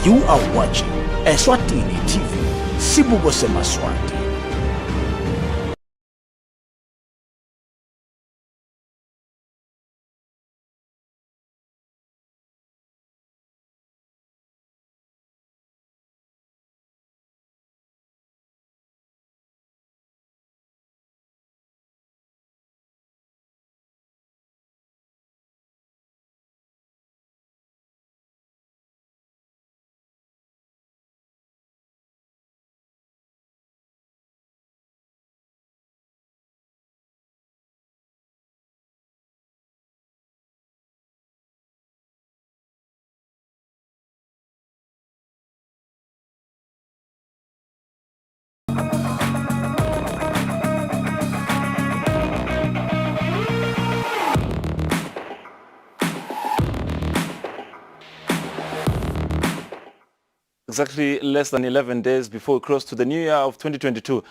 You are watching Eswatini TV, Sibugo Semaswati. Exactly less than 11 days before we cross to the new year of 2022.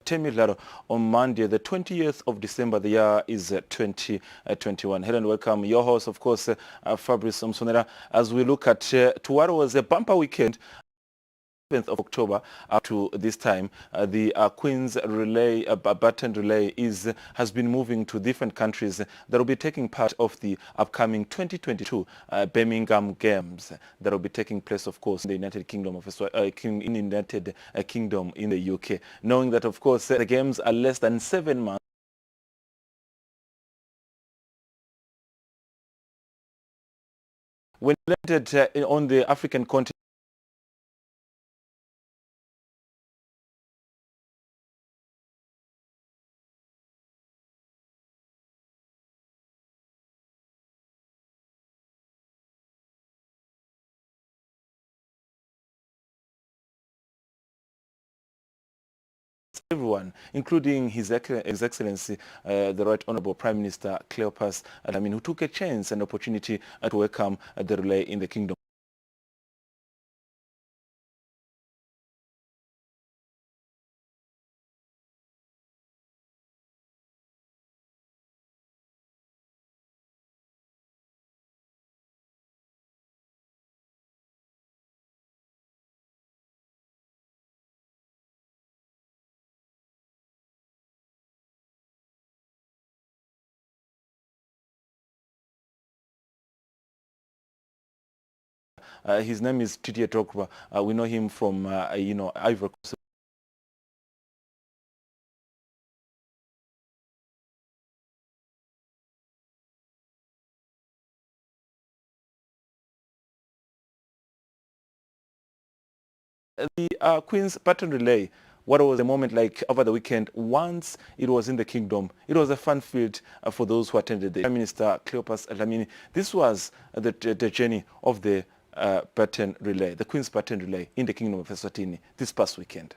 Temidlalo on Monday, the 20th of December, the year is 2021. Hello and welcome. Your host, of course, Fabrice Omsonera, as we look at to what was a bumper weekend. 7th of October up to this time, the Queen's relay, baton relay has been moving to different countries that will be taking part of the upcoming 2022 Birmingham Games that will be taking place, of course, in the United Kingdom Kingdom in the UK. Knowing that, of course, the games are less than 7 months. When landed on the African continent, everyone, including His Excellency, the Right Honorable Prime Minister Cleopas, who took a chance and opportunity to welcome the relay in the kingdom. His name is Titi Drogba. We know him from, Ivory Coast. The Queen's baton relay, what was the moment like over the weekend? Once it was in the kingdom, it was a fun-filled for those who attended. The Prime Minister Cleopas Lamini. This was the journey of the baton relay, the Queen's baton relay in the Kingdom of Eswatini this past weekend.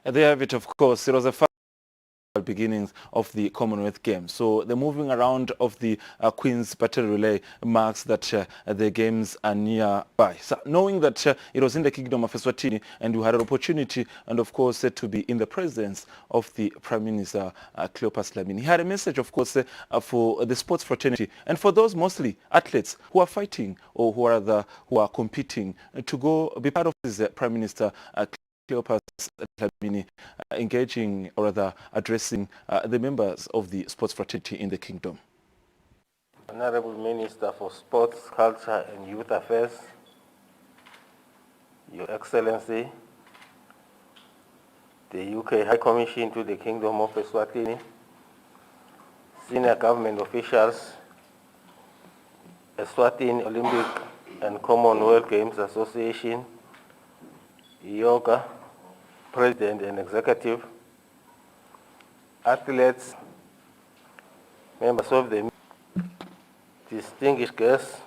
There you have it, of course. It was a beginnings of the Commonwealth Games. So the moving around of the Queen's Battle Relay marks that the Games are nearby. So knowing that it was in the Kingdom of Eswatini and you had an opportunity and of course to be in the presence of the Prime Minister Cleopas Dlamini. He had a message of course for the sports fraternity and for those mostly athletes who are fighting or who are competing to go be part of this Prime Minister Cleopas Dlamini engaging or rather addressing the members of the sports fraternity in the kingdom. Honorable Minister for Sports, Culture and Youth Affairs, Your Excellency, the UK High Commission to the Kingdom of Eswatini, senior government officials, Eswatini Olympic and Commonwealth Games Association, Yoga, President and Executive, athletes, members of the distinguished guests,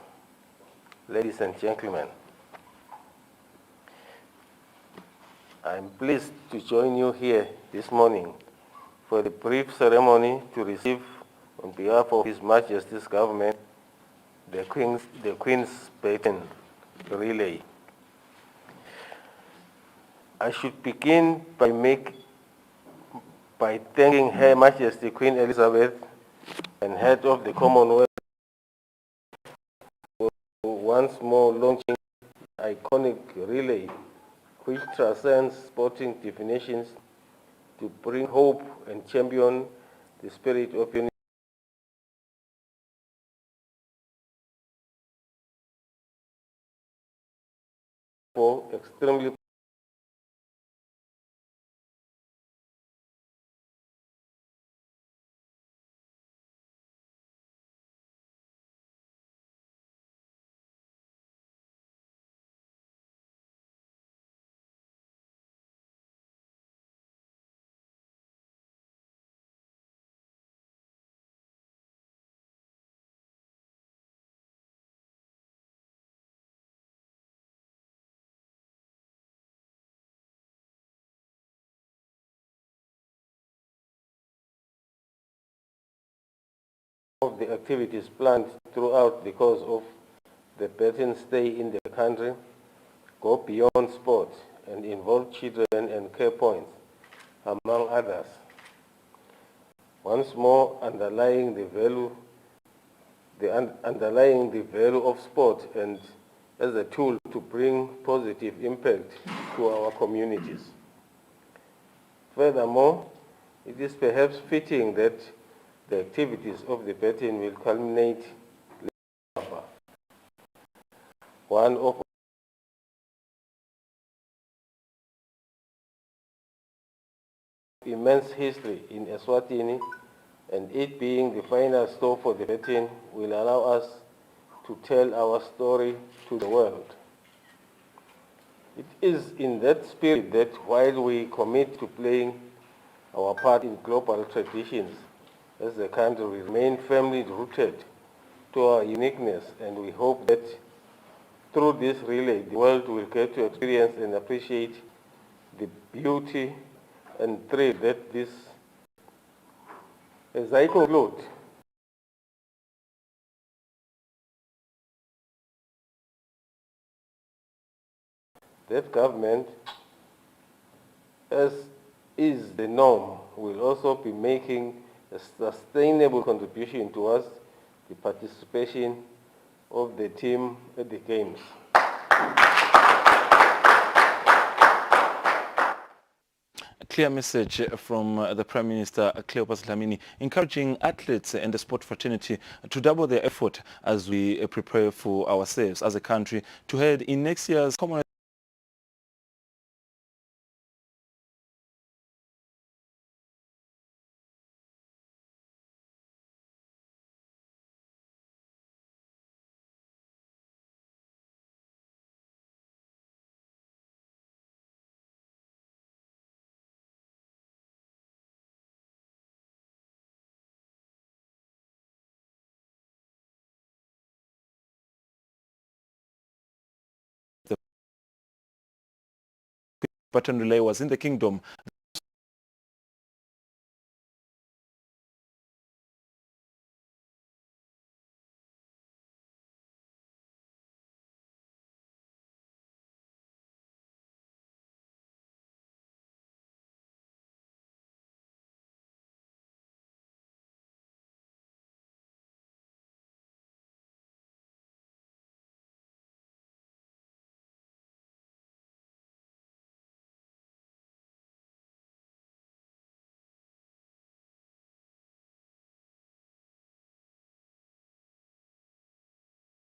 ladies and gentlemen. I'm pleased to join you here this morning for the brief ceremony to receive, on behalf of His Majesty's Government, the Queen's Baton Relay. I should begin by thanking Her Majesty Queen Elizabeth and Head of the Commonwealth for once more launching iconic relay which transcends sporting definitions to bring hope and champion the spirit of unity. For extremely of the activities planned throughout the course of the Baton stay in the country go beyond sport and involve children and care points, among others. Once more underlying the value of sport and as a tool to bring positive impact to our communities. Furthermore, it is perhaps fitting that the activities of the Baton will culminate one of immense history in Eswatini, and it being the final stop for the Baton will allow us to tell our story to the world. It is in that spirit that while we commit to playing our part in global traditions, as a country we remain firmly rooted to our uniqueness, and we hope that through this relay the world will get to experience and appreciate the beauty and thrill that this. As I conclude, that government, as is the norm, will also be making a sustainable contribution towards the participation of the team at the Games. A clear message from the Prime Minister Cleopas Dlamini, encouraging athletes and the sport fraternity to double their effort as we prepare for ourselves as a country to head in next year's Commonwealth. Baton Relay was in the kingdom.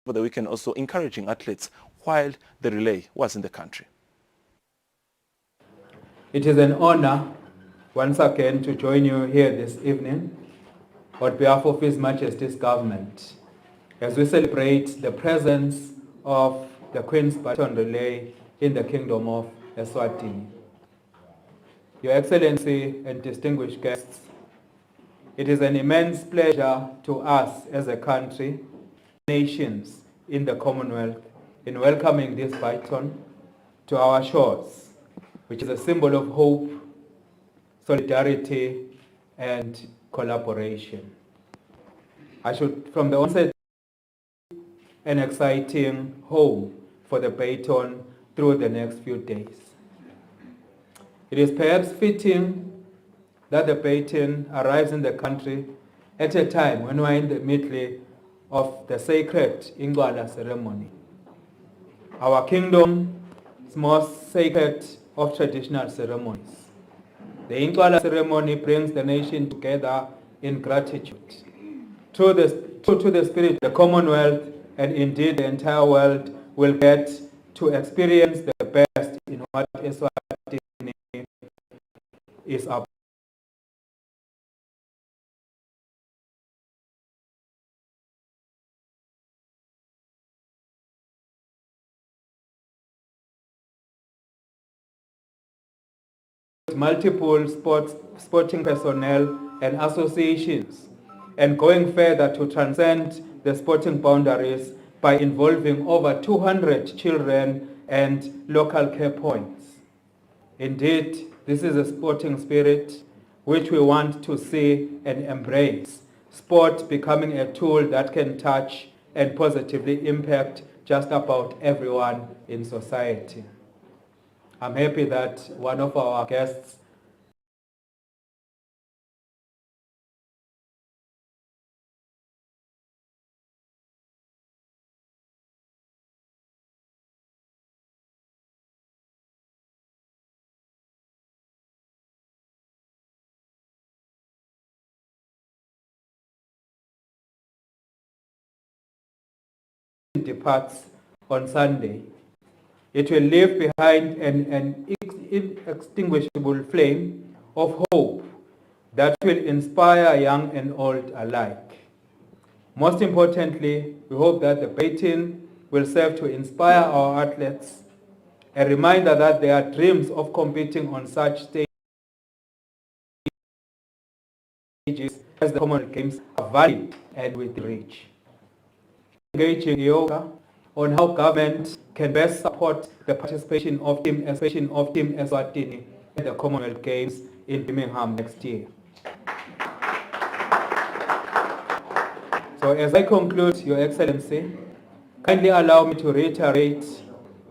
over the weekend also encouraging athletes while the relay was in the country. It is an honor once again to join you here this evening on behalf of His Majesty's government as we celebrate the presence of the Queen's Baton Relay in the Kingdom of Eswatini. Your Excellency and distinguished guests, it is an immense pleasure to us as a country, nations in the Commonwealth, in welcoming this baton to our shores, which is a symbol of hope, solidarity, and collaboration. I should, from the onset, an exciting home for the baton through the next few days. It is perhaps fitting that the baton arrives in the country at a time when we are in the middle of the sacred Ingwala ceremony, our kingdom's most sacred of traditional ceremonies. The Ingwala ceremony brings the nation together in gratitude to the spirit of the Commonwealth, and indeed the entire world will get to experience the best in what Eswatini is about. Multiple sporting personnel and associations, and going further to transcend the sporting boundaries by involving over 200 children and local care points. Indeed, this is a sporting spirit which we want to see and embrace. Sport becoming a tool that can touch and positively impact just about everyone in society. I'm happy that one of our guests departs on Sunday. It will leave behind an inextinguishable flame of hope that will inspire young and old alike. Most importantly, we hope that the baton will serve to inspire our athletes, a reminder that their dreams of competing on such stages as the Commonwealth Games are valid and within reach. Engaging yoga on how government can best support the participation of Team Eswatini at the Commonwealth Games in Birmingham next year. So as I conclude, Your Excellency, kindly allow me to reiterate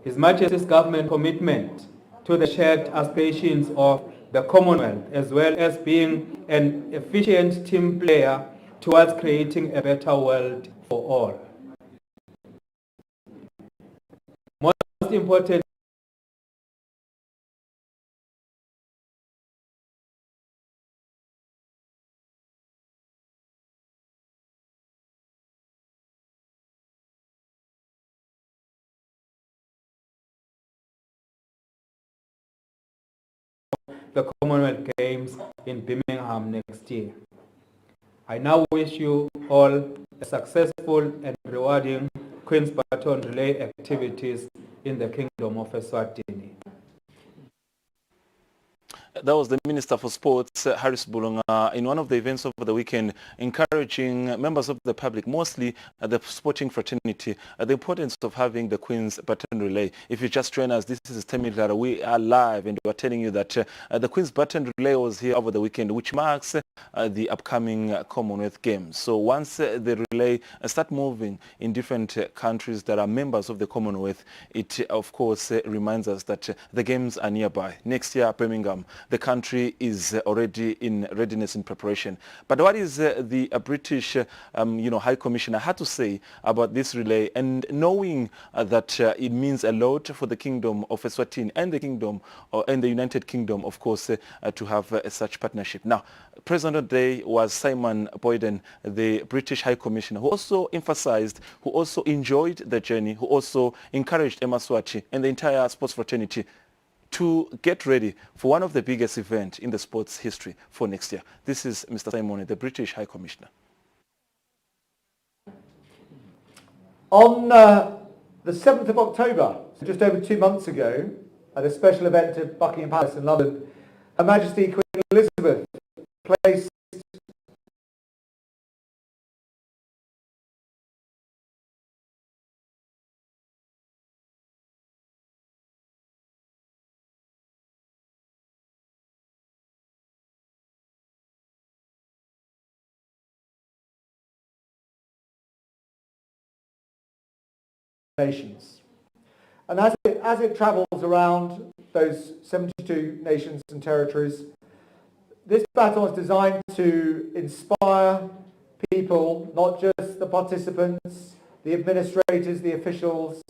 His Majesty's government commitment to the shared aspirations of the Commonwealth, as well as being an efficient team player towards creating a better world for all. Most important, the Commonwealth Games in Birmingham next year. I now wish you all a successful and rewarding Queen's Baton Relay activities in the Kingdom of Eswatini. That was the Minister for Sports, Harris Bulunga, in one of the events over the weekend, encouraging members of the public, mostly the sporting fraternity, the importance of having the Queen's Baton Relay. If you just join us, this is Temidlalo. We are live, and we are telling you that the Queen's Baton Relay was here over the weekend, which marks the upcoming Commonwealth Games. So once the relay start moving in different countries that are members of the Commonwealth, it of course reminds us that the Games are nearby. Next year, Birmingham. the country is already in readiness and preparation. But what is the British High Commissioner had to say about this relay, and knowing that it means a lot for the Kingdom of Eswatini and the Kingdom and the United Kingdom, of course, to have such partnership. Now, President of the day was Simon Boyden, the British High Commissioner, who also emphasized, who also enjoyed the journey, who also encouraged Eswatini and the entire sports fraternity to get ready for one of the biggest events in the sports history for next year. This is Mr. Simon, the British High Commissioner. On the 7th of October, just over 2 months ago, at a special event at Buckingham Palace in London, Her Majesty Queen Elizabeth placed nations. And as it travels around those 72 nations and territories, this baton is designed to inspire people, not just the participants, the administrators, the officials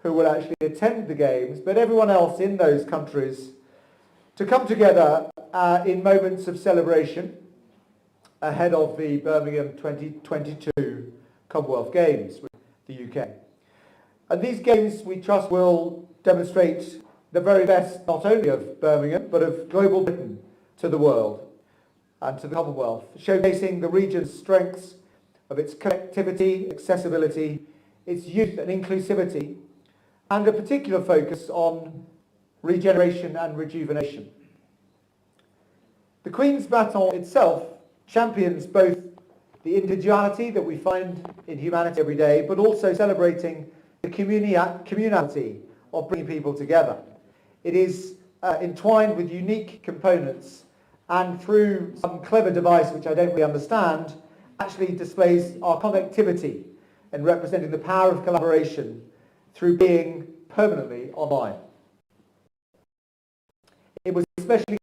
who will actually attend the games, but everyone else in those countries to come together in moments of celebration ahead of the Birmingham 2022 Commonwealth Games with the UK. And these games, we trust, will demonstrate the very best not only of Birmingham, but of global Britain to the world and to the Commonwealth, showcasing the region's strengths of its connectivity, accessibility, its youth and inclusivity, and a particular focus on regeneration and rejuvenation. The Queen's Baton itself champions both the individuality that we find in humanity every day, but also celebrating the communality of bringing people together. It is entwined with unique components, and through some clever device which I don't really understand, actually displays our connectivity and representing the power of collaboration through being permanently online. It was especially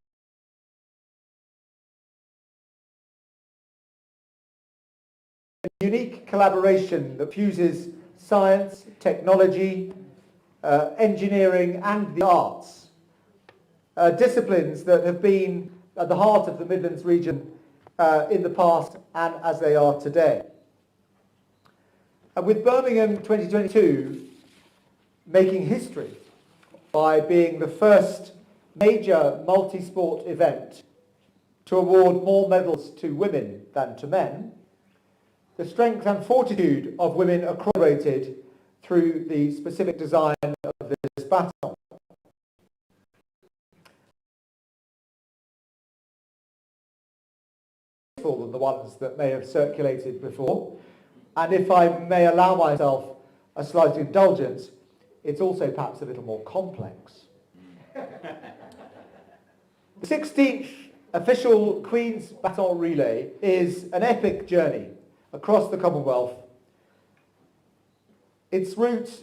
a unique collaboration that fuses science, technology, engineering and the arts, disciplines that have been at the heart of the Midlands region in the past and as they are today. And with Birmingham 2022 making history by being the first major multi-sport event to award more medals to women than to men, the strength and fortitude of women are corroborated through the specific design of this baton. Than the ones that may have circulated before, and if I may allow myself a slight indulgence, it's also perhaps a little more complex. The 16th official Queen's Baton Relay is an epic journey across the Commonwealth. Its route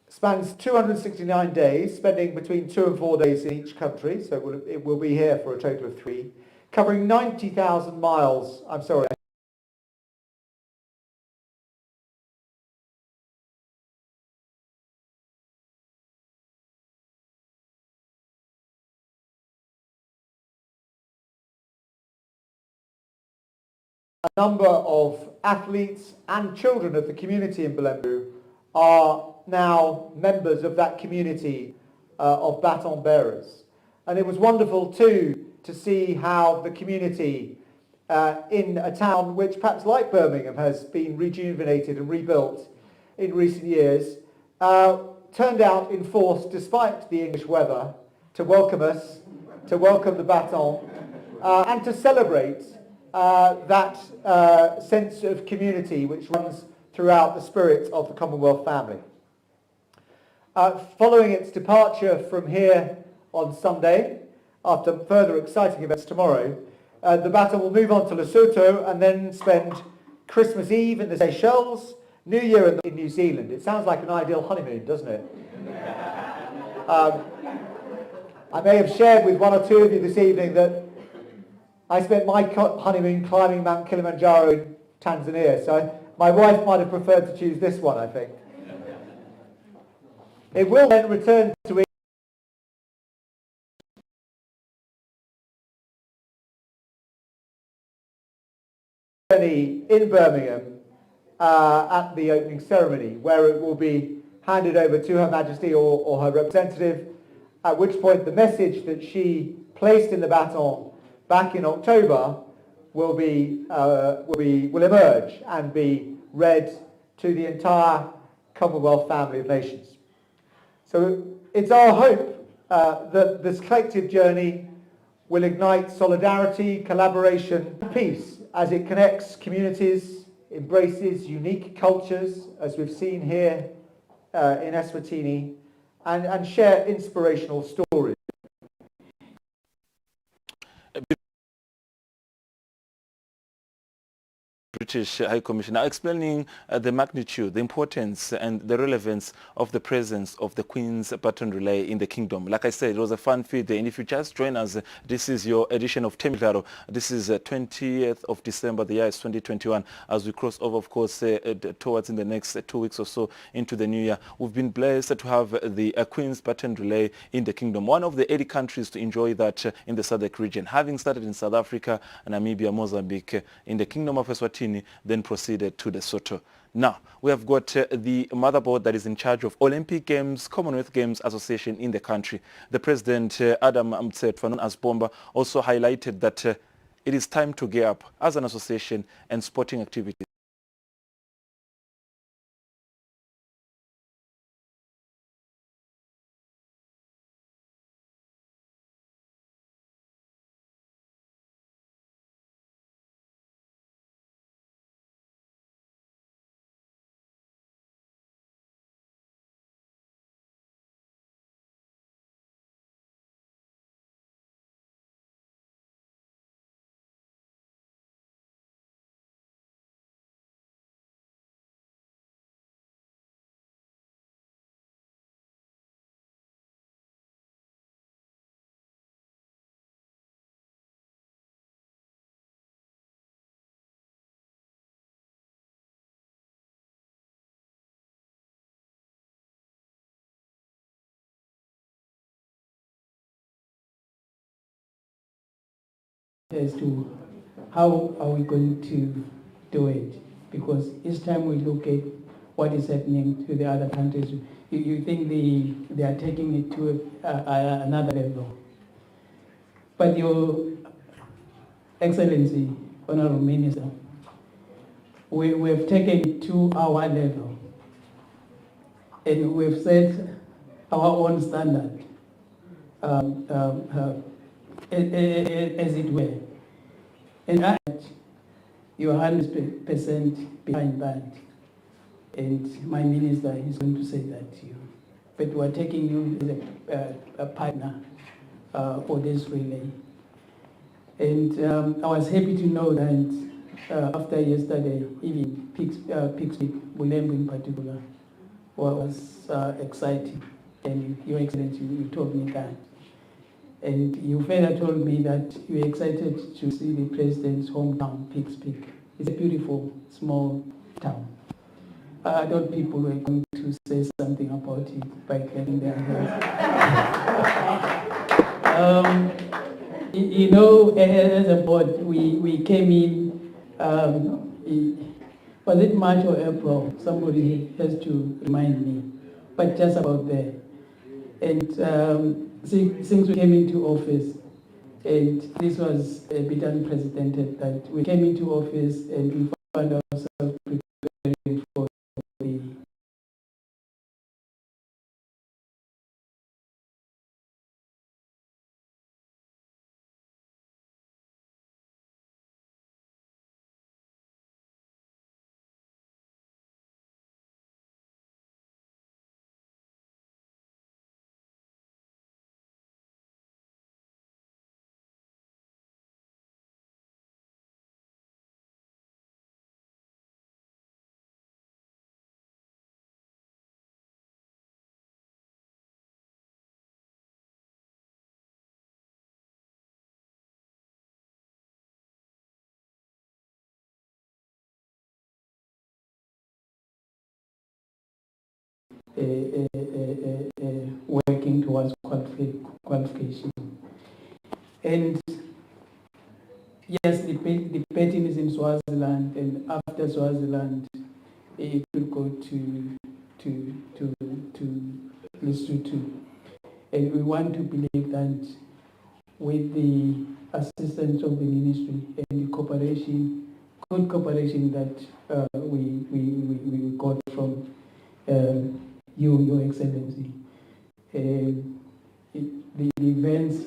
spans 269 days, spending between 2 and 4 days in each country, so it will be here for a total of 3, covering 90,000 miles, I'm sorry, a number of athletes and children of the community in Bulembu are now members of that community of baton bearers. And it was wonderful too to see how the community in a town which perhaps like Birmingham has been rejuvenated and rebuilt in recent years, turned out in force despite the English weather to welcome us, to welcome the baton and to celebrate that sense of community which runs throughout the spirit of the Commonwealth family. Following its departure from here on Sunday, after further exciting events tomorrow, the baton will move on to Lesotho and then spend Christmas Eve in the Seychelles, New Year in New Zealand. It sounds like an ideal honeymoon, doesn't it? I may have shared with one or two of you this evening that I spent my honeymoon climbing Mount Kilimanjaro in Tanzania, so my wife might have preferred to choose this one, I think. It will then return to in Birmingham at the opening ceremony, where it will be handed over to Her Majesty or her representative, at which point the message that she placed in the baton back in October will emerge and be read to the entire Commonwealth family of nations. So it's our hope that this collective journey will ignite solidarity, collaboration, and peace as it connects communities, embraces unique cultures, as we've seen here in Eswatini, and share inspirational stories. British High Commissioner, explaining the magnitude, the importance and the relevance of the presence of the Queen's Baton Relay in the Kingdom. Like I said, it was a fun feed day, and if you just join us, this is your edition of Temidlalo. This is 20th of December, the year is 2021, as we cross over, of course, towards in the next 2 weeks or so into the new year. We've been blessed to have the Queen's Baton Relay in the Kingdom, one of the 80 countries to enjoy that in the SADC region, having started in South Africa, Namibia, Mozambique, in the Kingdom of Eswatini, then proceeded to Lesotho. Now, we have got the motherboard that is in charge of Olympic Games, Commonwealth Games Association in the country. The President, Adam Mtsetwa, known as Bomba, also highlighted that it is time to gear up as an association and sporting activities. As to how are we going to do it, because each time we look at what is happening to the other countries, you think they are taking it to another level. But Your Excellency, Honorable Minister, we have taken it to our level, and we've set our own standard, as it were. And you are 100% behind that. And my minister is going to say that to you. But we are taking you as a partner for this relay. And I was happy to know that after yesterday, even Pixley, Bulembu in particular, was exciting. And Your Excellency, you told me that. And you further told me that you were excited to see the President's hometown, Pikes Peak. It's a beautiful, small town. I thought people were going to say something about it by clapping their hands. You know, as a board, we came in, was it March or April? Somebody has to remind me, but just about there. And since we came into office, and this was a bit unprecedented, that we came into office and we found ourselves preparing for the working towards qualification. And yes, the betting is in Swaziland, and after Swaziland, it will go to Lesotho. And we want to believe that with the assistance of the ministry and the cooperation, good cooperation that we got from you, Your Excellency, the events.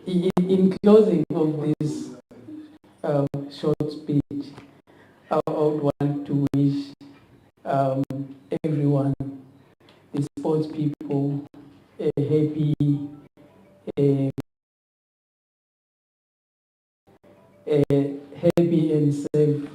In closing of this short speech, I would want to wish everyone, the sports people, a happy, happy and safe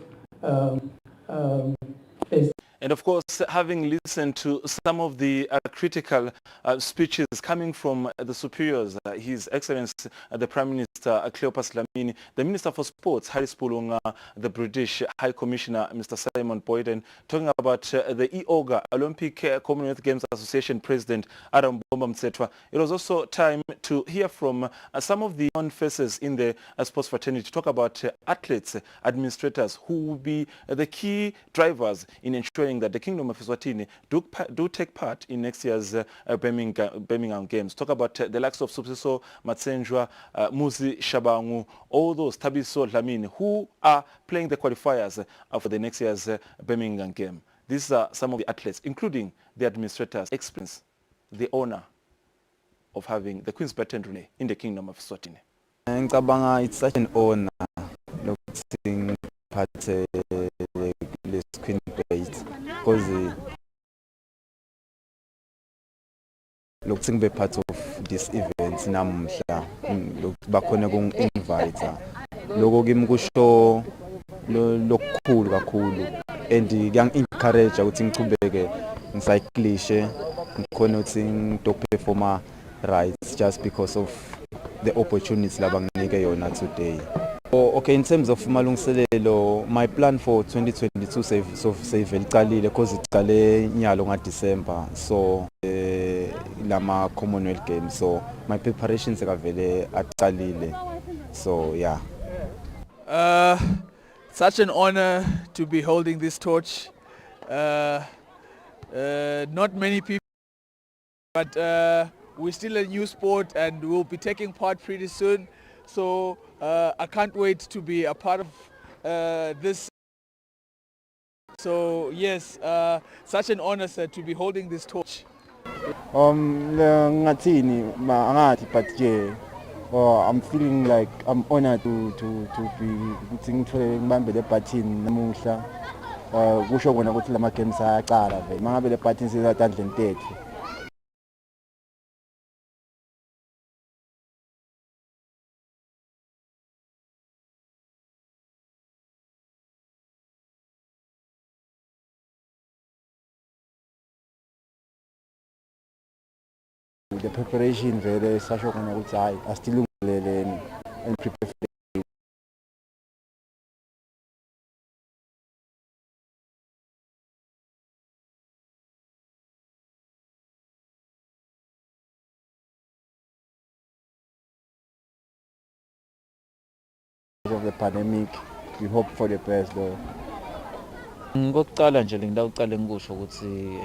festival. And of course, having listened to some of the critical speeches coming from the superiors, His Excellency the Prime Minister Cleopas Dlamini, the Minister for Sports Harris Pulunga, the British High Commissioner Mr. Simon Boyden, talking about the IOGA, Olympic Commonwealth Games Association President Adam Bomba Mtsetwa. It was also time to hear from some of the known faces in the sports fraternity to talk about athletes, administrators who will be the key drivers in ensuring that the Kingdom of Eswatini do take part in next year's Birmingham Games. Talk about the likes of Subsiso Matsenjwa, Muzi Shabangu, all those Tabiso Dlamini who are playing the qualifiers for the next year's Birmingham Game. These are some of the athletes, including the administrators, experience the honor of having the Queen's Baton Relay in the Kingdom of Eswatini. It's such an honor looking at this Queen Base because looking be part of this event namuhla bakhona ku-invite lokho kimi kusho lokukhulu kakhulu and kuyangi-encourage ukuthi ngichubeke ngisayiklishe ngikhona ukuthi ngitoperforma right just because of the opportunities labanginike yona today. Okay, in terms of malungiselelo, my plan for 2022 save licalile because icale nyalo December, so lama Commonwealth Games, so my preparations akavele aqalile, so yeah. Such an honor to be holding this torch. Not many people, but we're still a new sport and we'll be taking part pretty soon. So I can't wait to be a part of this. So yes, such an honor, sir, to be holding this torch. Ngathini angathi but I'm feeling like I'm honored to be ngithole ngibambe le button namuhla. Kusho kona ukuthi lama games ayaqala vele. Mangabe le button sizathandle ntethe. The preparation very sasho kona ukuthi hayi asilungele and prepare for of the pandemic. We hope for the best though. Ngokuqala nje ngidawuqale ngikusho ukuthi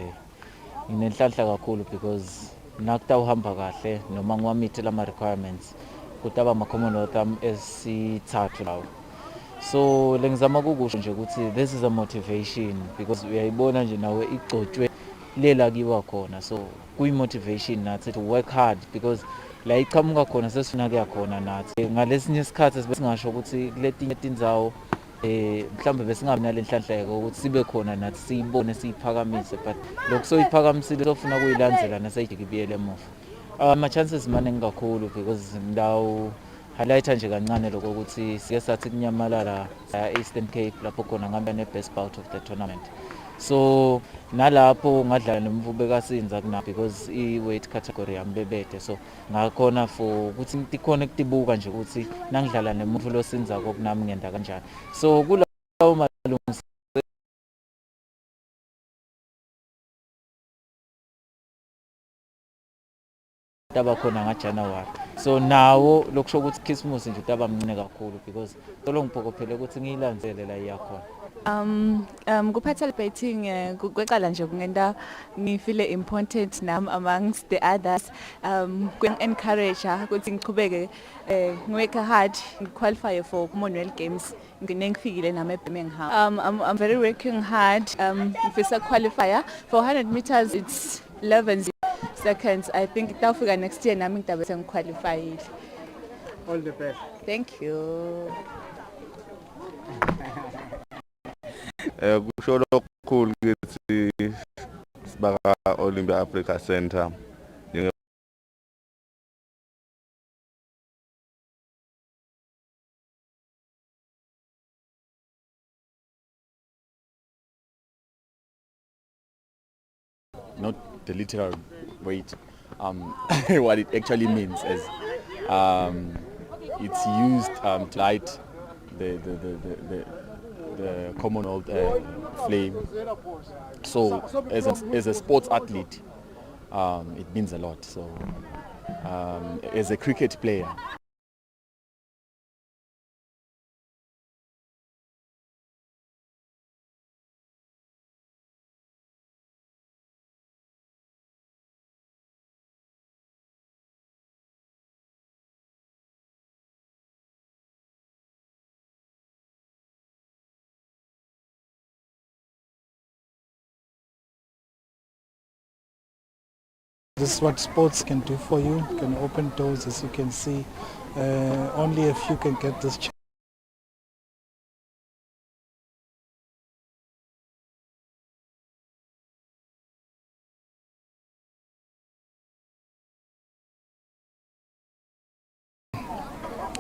nginenhlanhla kakhulu because nakutawuhamba kahle noma ngiwamithela ama requirements kutaba ama Commonwealth esithathu lawo. So lengizama ukusho nje ukuthi this is a motivation because uyayibona nje nawe igcotshwe lela kiwa khona, so kuyi motivation nathi to work hard because la iqhamuka khona sesifuna kuya khona nathi ngalesinye isikhathi besingasho ukuthi kuletinye indzawo mhlawumbe besingabi nalenhlanhleko ukuthi sibe khona nathi siyibone siyiphakamise, but lokho soyiphakamisile sofuna kuyilandzela naseyijike ibuyele emuva. Ama-chances maningi kakhulu because ndawo highlighter nje kancane lokho ukuthi sike sathi kunyamalala Eastern Cape lapho khona ngihamba ne-best bout of the tournament. So nalapho ngadlala nomvubo kaSinza kuna because i-weight category yami bebede, so ngakhona for ukuthi ngikhona ukutibuka nje ukuthi nangidlala nomuntu lo Sinza kokunami ngenda kanjani. So kulawo malungiselelo taba khona ngaJanuary, so nawo lokusho ukuthi Christmas nje taba mncane kakhulu because tolo ngiphokophele ukuthi ngiyilandzele la iyakhona. Kuphatha betting kweqala nje kungenta ngifeel important nami amongst the others, encourage ukuthi ngichubeke ngiwork hard qualify for Commonwealth Games ngifikile nami eBirmingham. I'm very working hard, ngifisa qualifier for 100 meters. It's 11 seconds. I think itafika next year nami ngitabe sengiqualified. All the best. Thank you. Kusho lokhu ukuthi sibaka Olympia Africa Center not the literal weight, what it actually means is it's used to light the Commonwealth flame. So as a sports athlete, it means a lot. So as a cricket player, this is what sports can do for you, can open doors, as you can see. Only a few can get this chance.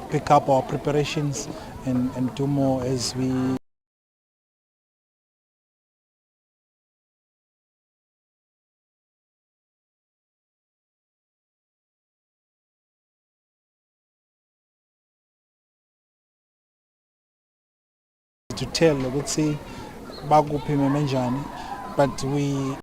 Pick up our preparations and do more as we to tell ukuthi bakuphi menjani, but we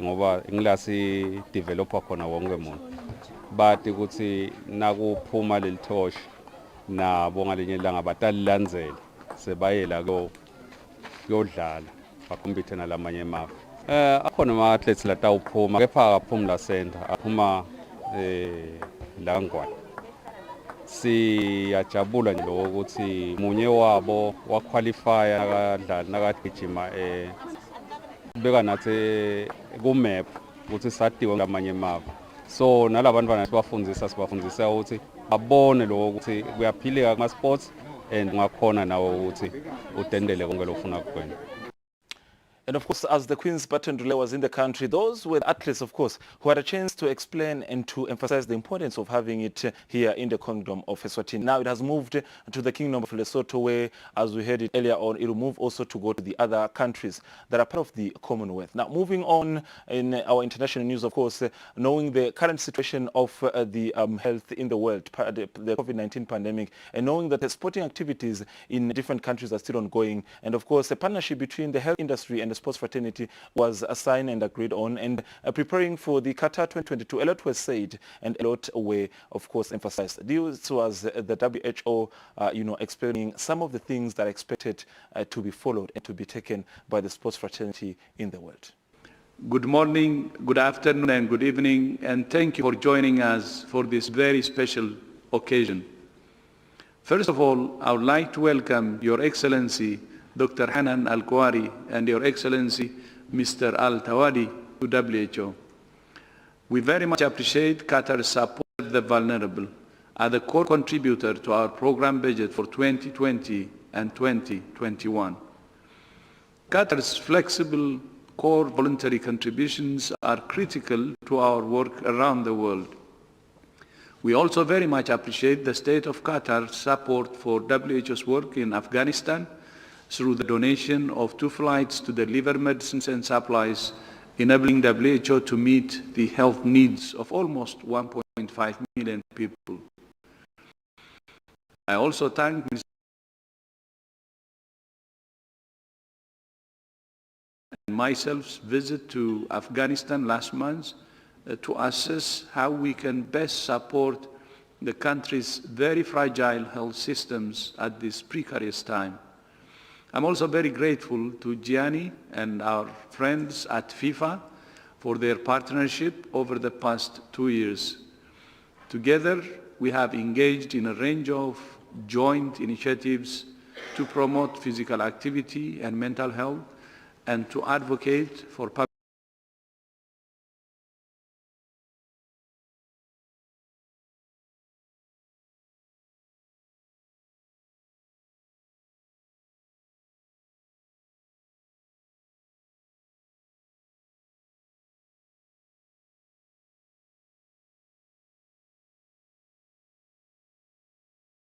ngoba ingilasi developer khona wonke umuntu bathi ukuthi nakuphuma lelithoshi nabo ngalinye ilanga batalilandzela sebayela kuyodlala bakompete nalamanye amazwe. Akhona ama-athletes latawuphuma kepha akaphumi la center, aphuma la Ngwane. Siyajabula nje lokho ukuthi munye wabo waqualify nakadlala nakagijima beka nathi ku-map ukuthi sadiwe ngamanye amazwe. So nalabantwana sibafundisa ukuthi babone lokho ukuthi kuyaphileka kuma-sports and ungakhona nawo ukuthi udendele konke lokufuna kukwenza. And of course, as the Queen's baton relay was in the country, those were the athletes, of course, who had a chance to explain and to emphasize the importance of having it here in the Kingdom of Eswatini. Now it has moved to the Kingdom of Lesotho, where, as we heard it earlier on, it will move also to go to the other countries that are part of the Commonwealth. Now, moving on in our international news, of course, knowing the current situation of the health in the world, the COVID-19 pandemic, and knowing that the sporting activities in different countries are still ongoing, and of course, a partnership between the health industry and the sports fraternity was signed and agreed on, and preparing for the Qatar 2022, a lot was said and a lot were, of course, emphasized. This was the WHO, explaining some of the things that are expected to be followed and to be taken by the sports fraternity in the world. Good morning, good afternoon, and good evening, and thank you for joining us for this very special occasion. First of all, I would like to welcome Your Excellency Dr. Hanan Al-Kuwari and Your Excellency Mr. Al-Tawadi to WHO. We very much appreciate Qatar's support of the vulnerable as a core contributor to our program budget for 2020 and 2021. Qatar's flexible core voluntary contributions are critical to our work around the world. We also very much appreciate the state of Qatar's support for WHO's work in Afghanistan through the donation of 2 flights to deliver medicines and supplies, enabling WHO to meet the health needs of almost 1.5 million people. I also thank Mr. and myself's visit to Afghanistan last month to assess how we can best support the country's very fragile health systems at this precarious time. I'm also very grateful to Gianni and our friends at FIFA for their partnership over the past 2 years. Together, we have engaged in a range of joint initiatives to promote physical activity and mental health and to advocate for public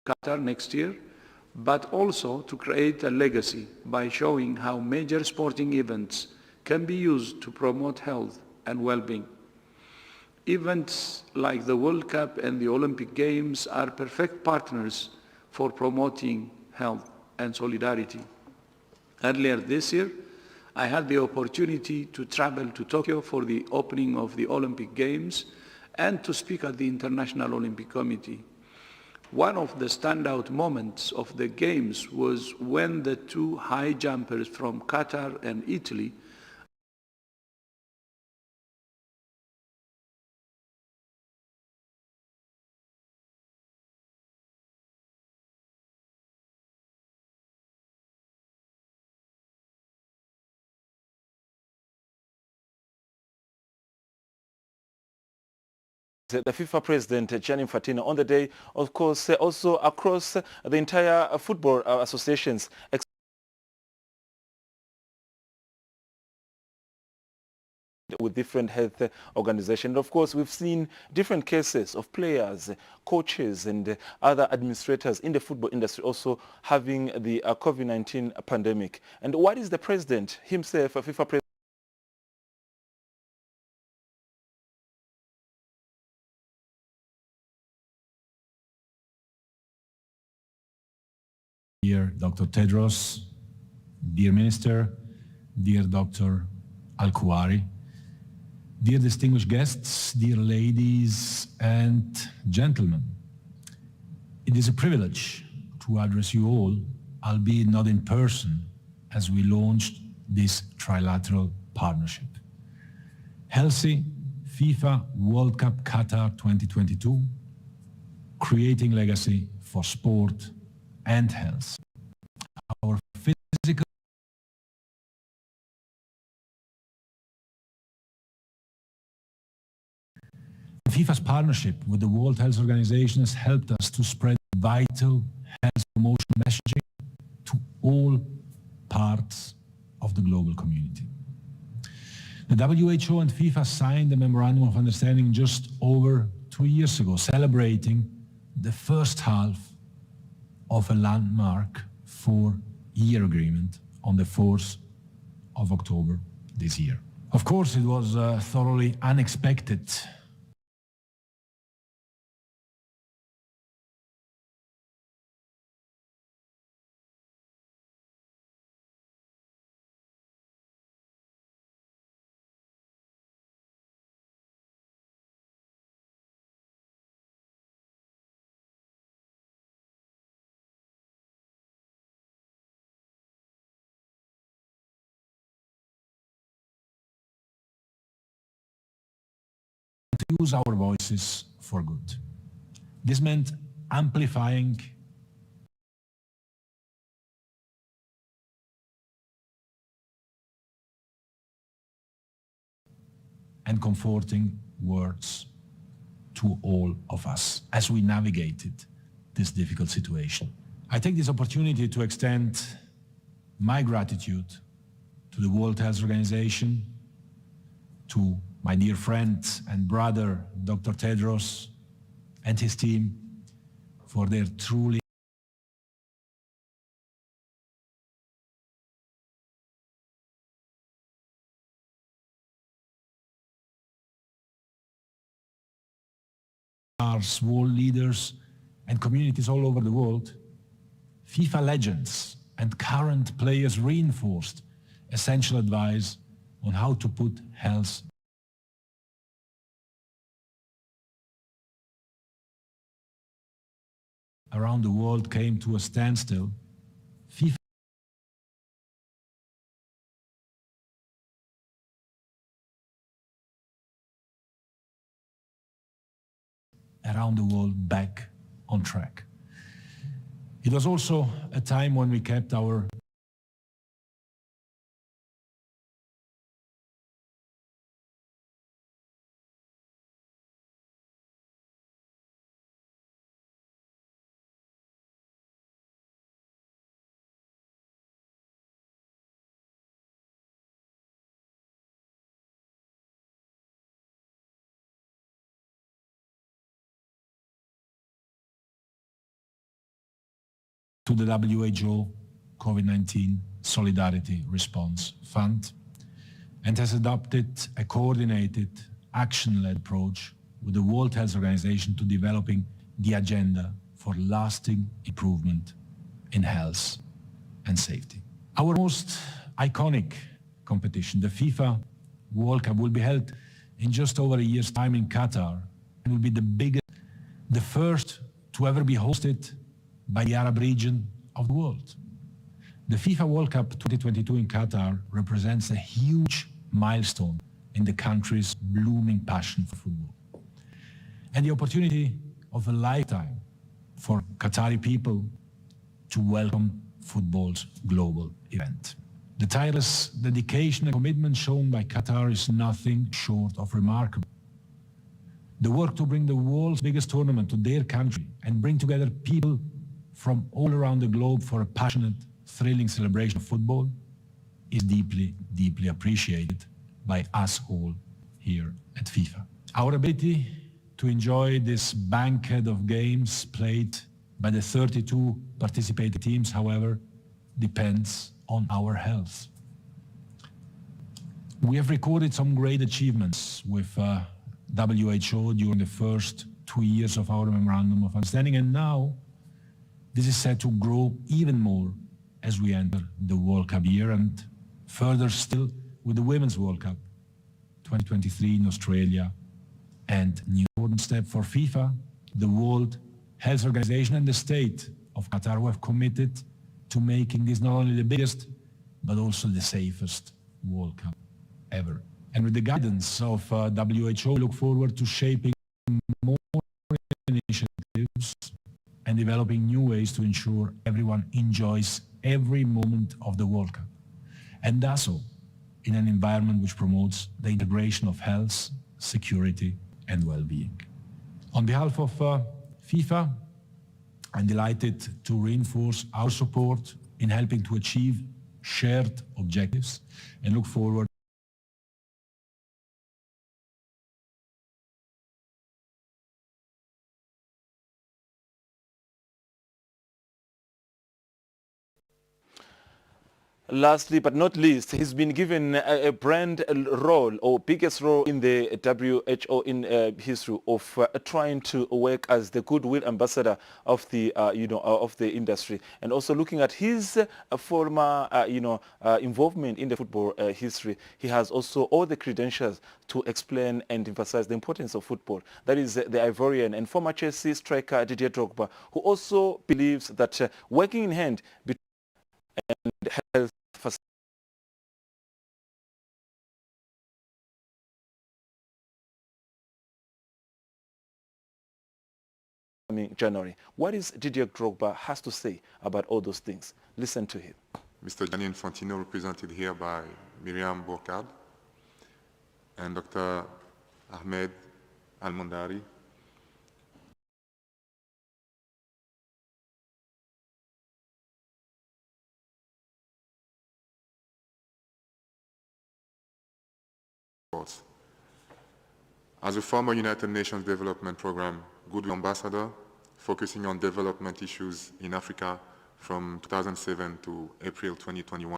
Qatar next year, but also to create a legacy by showing how major sporting events can be used to promote health and well-being. Events like the World Cup and the Olympic Games are perfect partners for promoting health and solidarity. Earlier this year, I had the opportunity to travel to Tokyo for the opening of the Olympic Games and to speak at the International Olympic Committee. One of the standout moments of the Games was when the 2 high jumpers from Qatar and Italy the FIFA president, Gianni Infantino, on the day, of course, also across the entire football associations, with different health organizations. Of course, we've seen different cases of players, coaches, and other administrators in the football industry also having the COVID-19 pandemic. And what is the president himself, a FIFA president, Dear Dr. Tedros, dear Minister, dear Dr. Al-Kuwari, dear distinguished guests, dear ladies and gentlemen, it is a privilege to address you all, albeit not in person, as we launched this trilateral partnership. Healthy FIFA World Cup Qatar 2022, creating legacy for sport and health. Our physical FIFA's partnership with the World Health Organization has helped us to spread vital health promotion messaging to all parts of the global community. The WHO and FIFA signed a Memorandum of Understanding just over 2 years ago, celebrating the first half of a landmark 4-year agreement on the 4th of October this year. Of course, it was thoroughly unexpected to use our voices for good. This meant amplifying and comforting words to all of us as we navigated this difficult situation. I take this opportunity to extend my gratitude to the World Health Organization, to my dear friend and brother, Dr. Tedros, and his team for their truly world leaders and communities all over the world. FIFA legends and current players reinforced essential advice on how to put health around the world came to a standstill. FIFA around the world back on track. It was also a time when we kept our to the WHO COVID-19 Solidarity Response Fund and has adopted a coordinated, action-led approach with the World Health Organization to developing the agenda for lasting improvement in health and safety. Our most iconic competition, the FIFA World Cup, will be held in just over a year's time in Qatar and will be the biggest, the first to ever be hosted by the Arab region of the world. The FIFA World Cup 2022 in Qatar represents a huge milestone in the country's blooming passion for football and the opportunity of a lifetime for Qatari people to welcome football's global event. The tireless dedication and commitment shown by Qatar is nothing short of remarkable. The work to bring the world's biggest tournament to their country and bring together people from all around the globe for a passionate, thrilling celebration of football is deeply, deeply appreciated by us all here at FIFA. Our ability to enjoy this banquet of games played by the 32 participating teams, however, depends on our health. We have recorded some great achievements with WHO during the first 2 years of our Memorandum of Understanding, and now this is set to grow even more as we enter the World Cup year and further still with the Women's World Cup 2023 in Australia and new important step for FIFA, the World Health Organization and the state of Qatar, who have committed to making this not only the biggest but also the safest World Cup ever. And with the guidance of WHO, we look forward to shaping more initiatives and developing new ways to ensure everyone enjoys every moment of the World Cup, and does so in an environment which promotes the integration of health, security, and well-being. On behalf of FIFA, I'm delighted to reinforce our support in helping to achieve shared objectives and look forward Lastly but not least, he's been given a brand role or biggest role in the WHO in history of trying to work as the goodwill ambassador of the of the industry, and also looking at his former involvement in the football history. He has also all the credentials to explain and emphasize the importance of football. That is the Ivorian and former Chelsea striker Didier Drogba, who also believes that working in hand between and health January. What is Didier Drogba has to say about all those things? Listen to him. Mr. Gianni Infantino, represented here by Miriam Bourcard and Dr. Ahmed Al-Mondari. As a former United Nations Development Programme Goodwill Ambassador, focusing on development issues in Africa from 2007 to April 2021.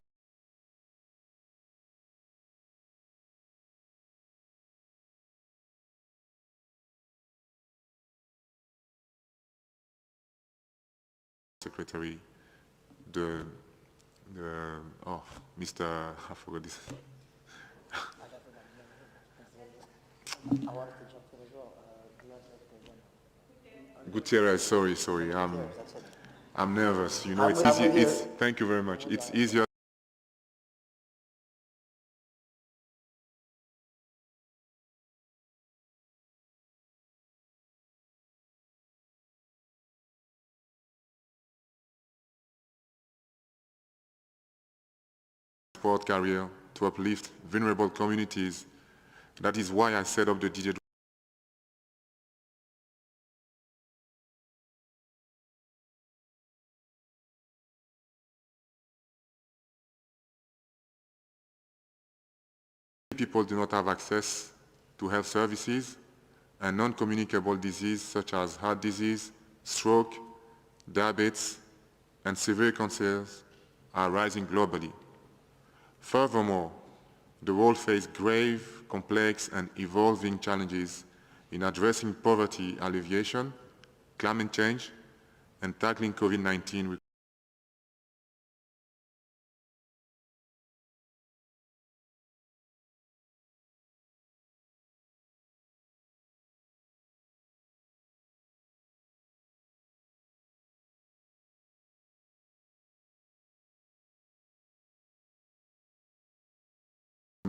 Secretary, Mr. I forgot this. Gutierrez, sorry, I'm nervous. You know, it's easy. Thank you very much. It's easier. Sport career to uplift vulnerable communities. That is why I set up the DJ people do not have access to health services, and non-communicable diseases such as heart disease, stroke, diabetes, and severe cancers are rising globally. Furthermore, the world faces grave, complex, and evolving challenges in addressing poverty alleviation, climate change, and tackling COVID-19.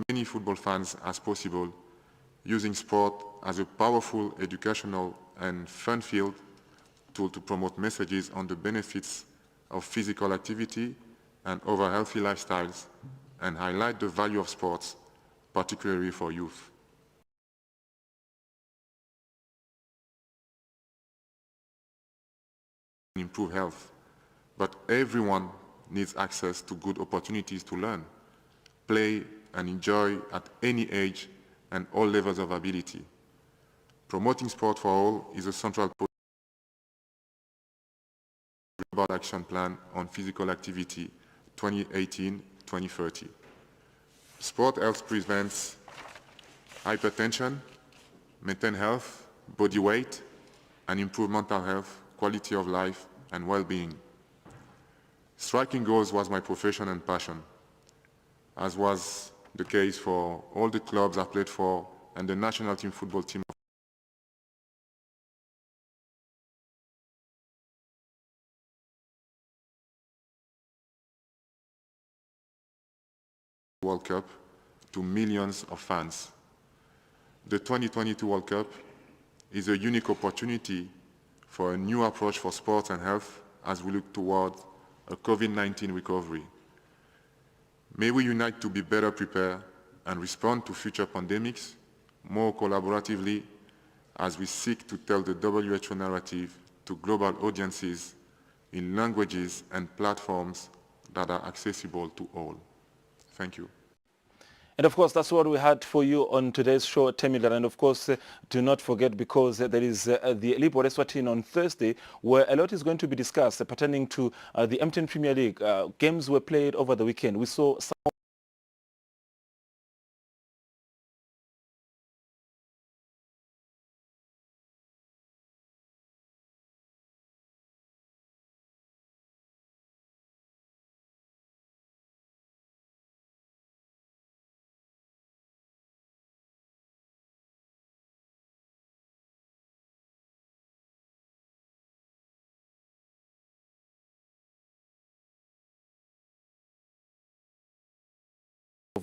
Many football fans as possible, using sport as a powerful educational and fun-filled tool to promote messages on the benefits of physical activity and other healthy lifestyles, and highlight the value of sports, particularly for youth. Improve health, but everyone needs access to good opportunities to learn, play, and enjoy at any age and all levels of ability. Promoting sport for all is a central Global Action Plan on Physical Activity 2018-2030. Sport helps prevent hypertension, maintain health, body weight, and improve mental health, quality of life, and well-being. Striking goals was my profession and passion, as was the case for all the clubs I played for and the national team football team. World Cup to millions of fans. The 2022 World Cup is a unique opportunity for a new approach for sports and health as we look toward a COVID-19 recovery. May we unite to be better prepared and respond to future pandemics more collaboratively as we seek to tell the WHO narrative to global audiences in languages and platforms that are accessible to all. Thank you. And of course, that's what we had for you on today's show, Temidlalo. And of course, do not forget, because there is the Lipo Eswatini on Thursday, where a lot is going to be discussed pertaining to the M10 Premier League. Games were played over the weekend. We saw some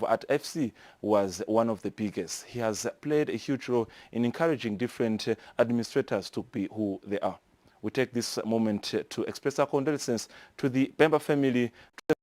at FC was one of the biggest. He has played a huge role in encouraging different administrators to be who they are. We take this moment to express our condolences to the Bemba family, to the